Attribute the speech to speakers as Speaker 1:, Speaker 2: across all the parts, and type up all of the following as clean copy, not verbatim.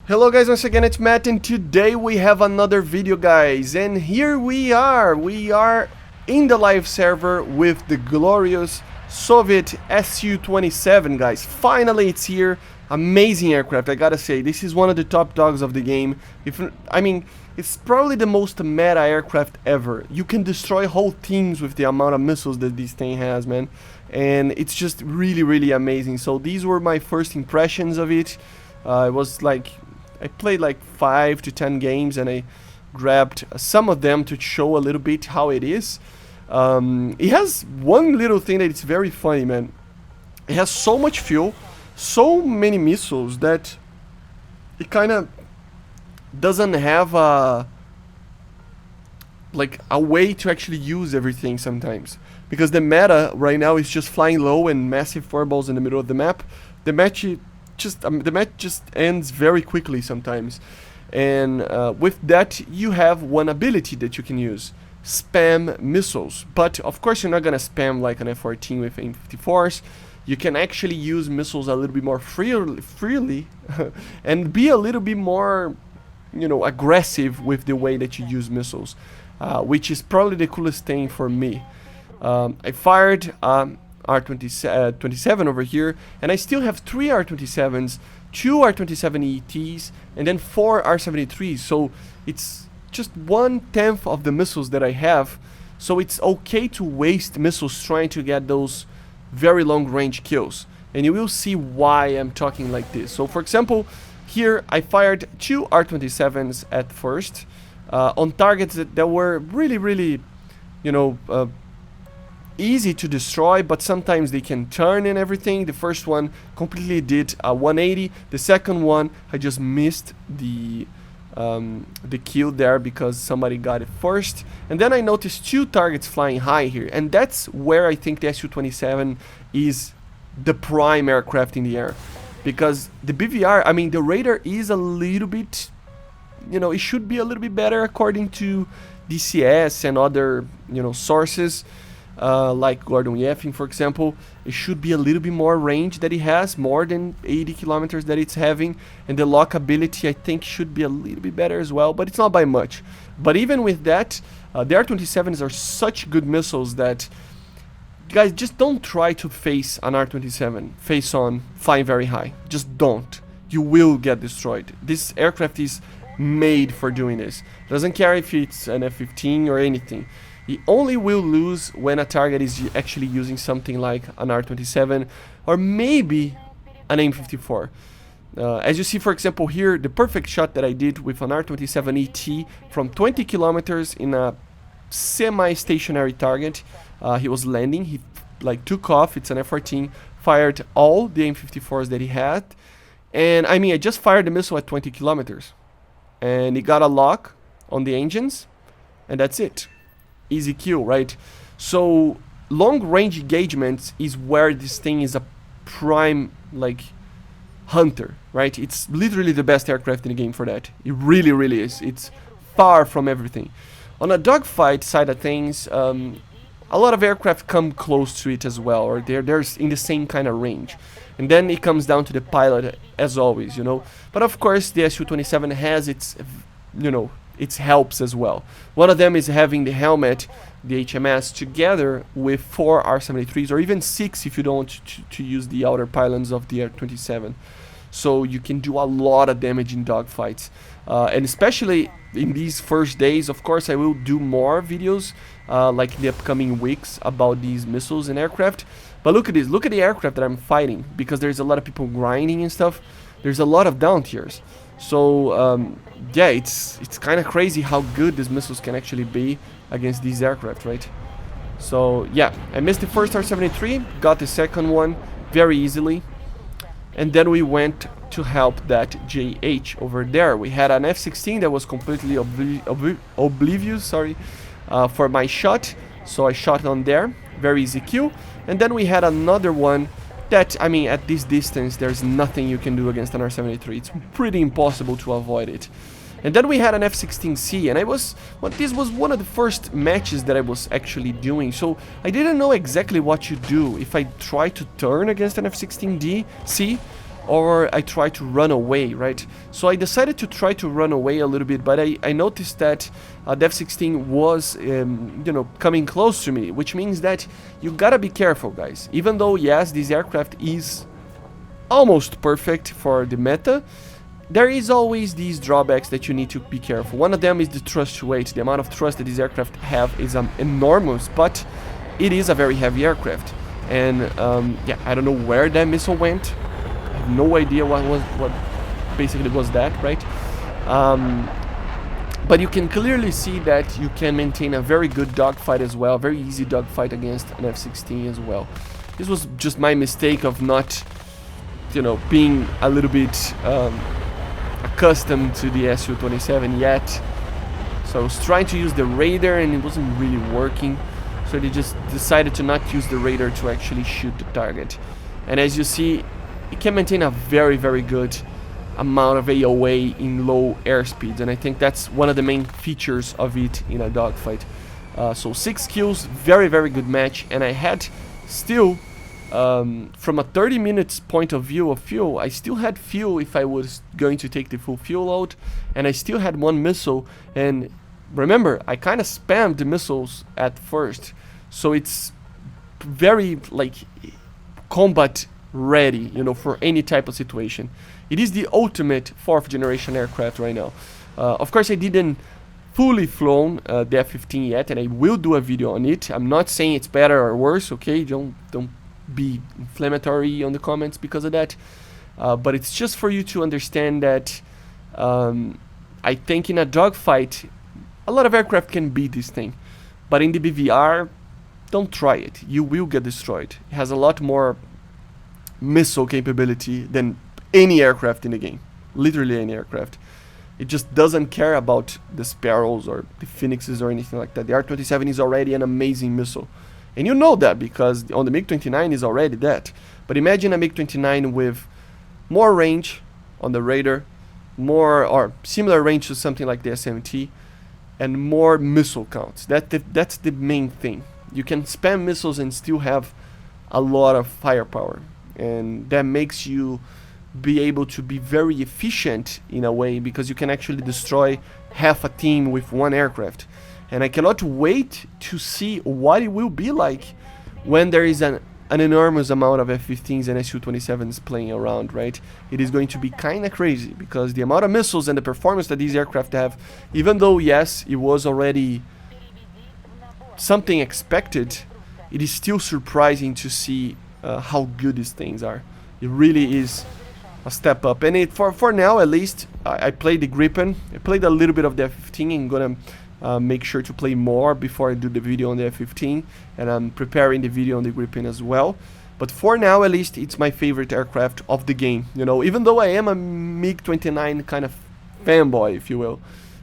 Speaker 1: Hello guys, once again it's Matt, and today we have another video guys, and here we are in the live server with the glorious Soviet Su-27 guys. Finally it's here. Amazing aircraft, I gotta say. This is one of the top dogs of the game. It's probably the most meta aircraft ever. You can destroy whole teams with the amount of missiles that this thing has, man, and it's just really amazing. So these were my first impressions of it. It was like I played like 5 to 10 games and I grabbed some of them to show a little bit how it is. It has one little thing that it's very funny, man. It has so much fuel, so many missiles that it kind of doesn't have a way to actually use everything sometimes. Because the meta right now is just flying low and massive fireballs in the middle of the map. The match just ends very quickly sometimes, and with that you have one ability that you can use: spam missiles. But of course you're not gonna spam like an F-14 with AIM-54s. You can actually use missiles a little bit more freely and be a little bit more, you know, aggressive with the way that you use missiles, which is probably the coolest thing for me. I fired R27 over here, and I still have 3 R27s, 2 R27 ETs, and then 4 R73s, so it's just 1/10 of the missiles that I have, so it's okay to waste missiles trying to get those very long range kills, and you will see why I'm talking like this. So for example, here I fired 2 R27s at first, on targets that were really, you know, easy to destroy, but sometimes they can turn and everything. The first one completely did a 180. The second one, I just missed the kill there because somebody got it first. And then I noticed 2 targets flying high here, and that's where I think the Su-27 is the prime aircraft in the air, because the BVR, I mean the radar is a little bit, you know, it should be a little bit better according to DCS and other, you know, sources. Like Gordon Yeffing, for example, it should be a little bit more range that it has, more than 80 kilometers that it's having, and the lockability I think should be a little bit better as well, but it's not by much. But even with that, the R-27s are such good missiles that, guys, just don't try to face an R-27 face on flying very high. Just don't. You will get destroyed. This aircraft is made for doing this. It doesn't care if it's an F-15 or anything. He only will lose when a target is actually using something like an R-27 or maybe an AIM-54. As you see, for example, here, the perfect shot that I did with an R-27 ET from 20 kilometers in a semi-stationary target. He was landing, he like took off, it's an F-14, fired all the AIM-54s that he had, and I mean, I just fired the missile at 20 kilometers, and he got a lock on the engines, and that's it. Easy kill, right? So long range engagements is where this thing is a prime, like, hunter, right? It's literally the best aircraft in the game for that. It really is. It's far from everything. On a dogfight side of things, a lot of aircraft come close to it as well, or they're in the same kind of range, and then it comes down to the pilot as always, you know. But of course the Su-27 has its, you know, its helps as well. One of them is having the helmet, the HMS, together with 4 R-73s, or even 6 if you don't want to use the outer pylons of the R-27. So you can do a lot of damage in dogfights. And especially in these first days, of course, I will do more videos like in the upcoming weeks about these missiles and aircraft. But look at this, look at the aircraft that I'm fighting, because there's a lot of people grinding and stuff. There's a lot of down tiers. So yeah, it's kind of crazy how good these missiles can actually be against these aircraft, right? So yeah, I missed the first R-73, got the second one very easily, and then we went to help that JH over there. We had an F-16 that was completely oblivious, sorry, for my shot, so I shot on there, very easy kill. And then we had another one that, I mean, at this distance, there's nothing you can do against an R-73. It's pretty impossible to avoid it. And then we had an F-16C, and this was one of the first matches that I was actually doing, so I didn't know exactly what to do. If I try to turn against an F-16C, or I try to run away, right? So I decided to try to run away a little bit, but I noticed that the F-16 was, you know, coming close to me, which means that you gotta be careful, guys. Even though, yes, this aircraft is almost perfect for the meta, there is always these drawbacks that you need to be careful. One of them is the thrust weight. The amount of thrust that this aircraft have is enormous, but it is a very heavy aircraft. And yeah, I don't know where that missile went. I have no idea what basically was that, right? But you can clearly see that you can maintain a very good dogfight as well, very easy dogfight against an F-16 as well. This was just my mistake of not, you know, being a little bit accustomed to the Su-27 yet. So I was trying to use the radar and it wasn't really working. So they just decided to not use the radar to actually shoot the target. And as you see, it can maintain a very, very good amount of AOA in low airspeeds. And I think that's one of the main features of it in a dogfight. So 6 kills, very, very good match. And I had still, from a 30 minutes point of view of fuel, I still had fuel if I was going to take the full fuel load. And I still had 1 missile. And remember, I kind of spammed the missiles at first. So it's very, like, combat ready, you know, for any type of situation. It is the ultimate 4th generation aircraft right now. Of course, I didn't fully flown the F-15 yet, and I will do a video on it. I'm not saying it's better or worse, okay? Don't be inflammatory on the comments because of that. But it's just for you to understand that I think in a dogfight, a lot of aircraft can beat this thing. But in the BVR, don't try it. You will get destroyed. It has a lot more missile capability than any aircraft in the game. Literally any aircraft. It just doesn't care about the Sparrows or the Phoenixes or anything like that. The R-27 is already an amazing missile. And you know that because on the MiG-29 is already that. But imagine a MiG-29 with more range on the radar, more or similar range to something like the SMT, and more missile counts. That's the main thing. You can spam missiles and still have a lot of firepower. And that makes you be able to be very efficient in a way because you can actually destroy half a team with 1 aircraft. And I cannot wait to see what it will be like when there is an enormous amount of F-15s and Su-27s playing around, right? It is going to be kind of crazy because the amount of missiles and the performance that these aircraft have, even though, yes, it was already something expected, it is still surprising to see how good these things are. It really is a step up. And for now, at least, I played the Gripen. I played a little bit of the F-15. I'm gonna make sure to play more before I do the video on the F-15, and I'm preparing the video on the Gripen as well. But for now, at least, it's my favorite aircraft of the game. You know, even though I am a MiG-29 kind of fanboy, if you will,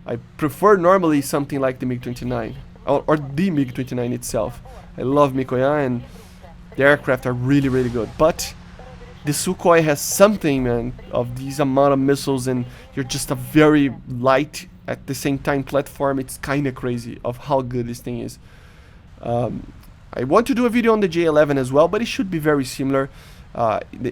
Speaker 1: I prefer normally something like the MiG-29 or the MiG-29 itself. I love Mikoyan, and the aircraft are really, really good. But the Sukhoi has something, man, of these amount of missiles, and you're just a very light at the same time platform. It's kind of crazy of how good this thing is. I want to do a video on the J11 as well, but it should be very similar.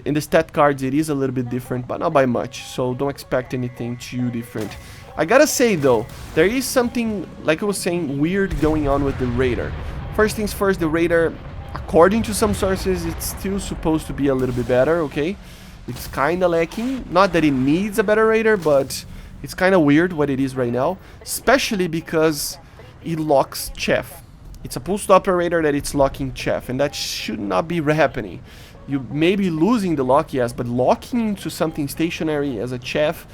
Speaker 1: In the stat cards it is a little bit different, but not by much, so don't expect anything too different. I gotta say though, there is something, like I was saying, weird going on with the radar. First things first, the radar, according to some sources, it's still supposed to be a little bit better, okay? It's kinda lacking. Not that it needs a better radar, but it's kind of weird what it is right now, especially because it locks chaff. It's a pulse operator that it's locking chaff, and that should not be happening. You may be losing the lock, yes, but locking into something stationary as a chaff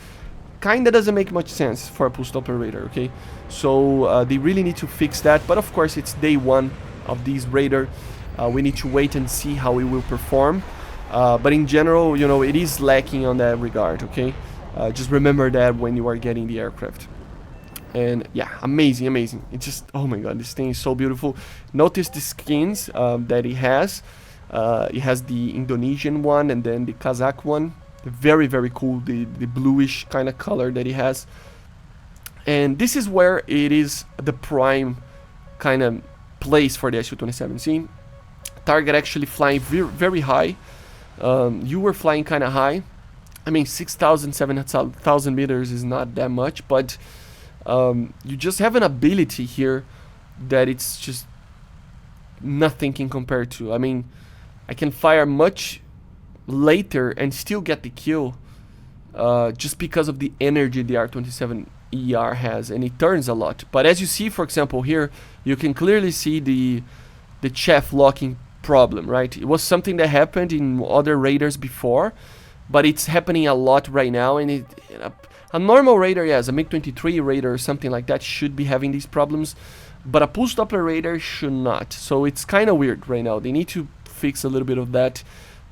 Speaker 1: kind of doesn't make much sense for a pulse operator, okay? So they really need to fix that, but of course it's day 1 of this radar. We need to wait and see how it will perform. But in general, you know, it is lacking on that regard, okay? Just remember that when you are getting the aircraft. And yeah, amazing, amazing. It's just, oh my god, this thing is so beautiful. Notice the skins that it has. It has the Indonesian one and then the Kazakh one. Very, very cool, the bluish kind of color that it has. And this is where it is the prime kind of place for the Su-27. See? Target actually flying very high. You were flying kind of high. I mean, 6,000, 7,000 meters is not that much, but you just have an ability here that it's just nothing can compare to. I mean, I can fire much later and still get the kill, just because of the energy the R27 ER has, and it turns a lot. But as you see, for example, here, you can clearly see the chaff locking problem, right? It was something that happened in other raiders before, but it's happening a lot right now, and a normal raider, yes, a MiG-23 raider or something like that should be having these problems, but a pulse Doppler raider should not. So it's kind of weird right now. They need to fix a little bit of that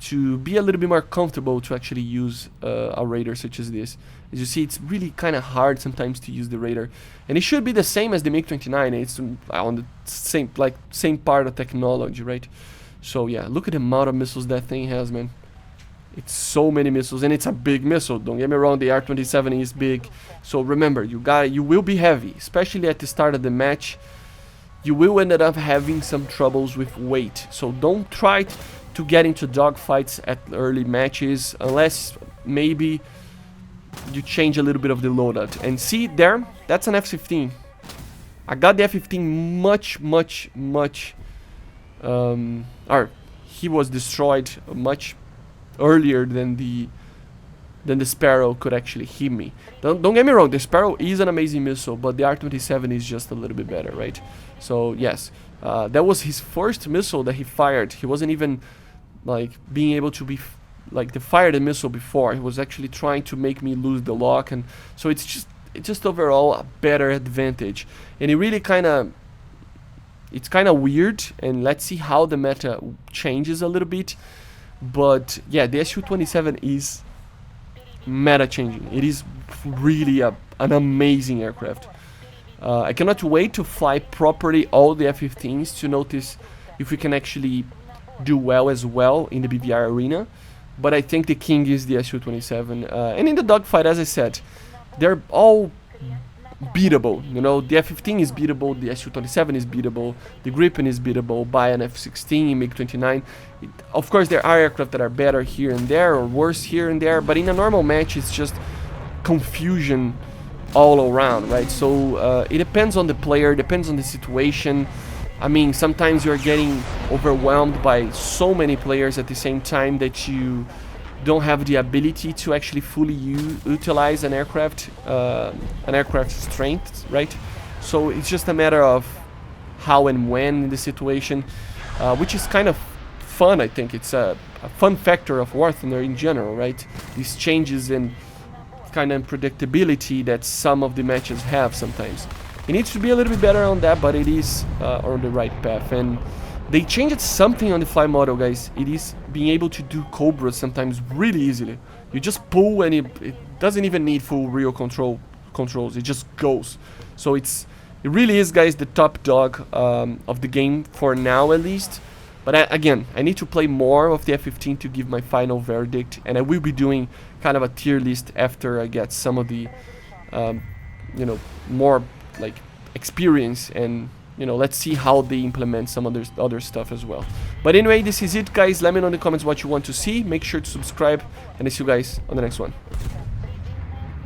Speaker 1: to be a little bit more comfortable to actually use a raider such as this. As you see, it's really kind of hard sometimes to use the raider, and it should be the same as the MiG-29. It's on the same part of technology, right? So yeah, look at the amount of missiles that thing has, man. It's so many missiles, and it's a big missile. Don't get me wrong, the R27 is big. So remember, you will be heavy, especially at the start of the match. You will end up having some troubles with weight. So don't try to get into dogfights at early matches unless maybe you change a little bit of the loadout. And see there, that's an F-15. I got the F-15 much, or he was destroyed much earlier than the Sparrow could actually hit me. Don't get me wrong, the Sparrow is an amazing missile, but the R27 is just a little bit better, right? So yes, that was his first missile that he fired. He wasn't even like being able to be to fire the missile before. He was actually trying to make me lose the lock, and so it's just overall a better advantage. And it really it's kind of weird, and let's see how the meta changes a little bit. But yeah, the Su-27 is meta changing. It is really an amazing aircraft. I cannot wait to fly properly all the F-15s to notice if we can actually do well as well in the BVR arena. But I think the king is the Su-27. And in the dogfight, as I said, they're all beatable. You know, the F-15 is beatable, the Su-27 is beatable, the Gripen is beatable by an F-16, MiG-29. Of course, there are aircraft that are better here and there or worse here and there, but in a normal match, it's just confusion all around, right? So it depends on the player, depends on the situation. I mean, sometimes you're getting overwhelmed by so many players at the same time that you don't have the ability to actually fully utilize an aircraft's strength, right? So it's just a matter of how and when in the situation, which is kind of fun. I think it's a fun factor of War Thunder in general, right? These changes in kind of unpredictability that some of the matches have sometimes. It needs to be a little bit better on that, but it is on the right path. And they changed something on the fly model, guys. It is being able to do Cobras sometimes really easily. You just pull and it doesn't even need full real controls. It just goes. So it really is, guys, the top dog of the game for now, at least. But again, I need to play more of the F-15 to give my final verdict, and I will be doing kind of a tier list after I get some of the, you know, more like experience, and you know, let's see how they implement some other stuff as well. But anyway, this is it, guys. Let me know in the comments what you want to see. Make sure to subscribe, and I see you guys on the next one.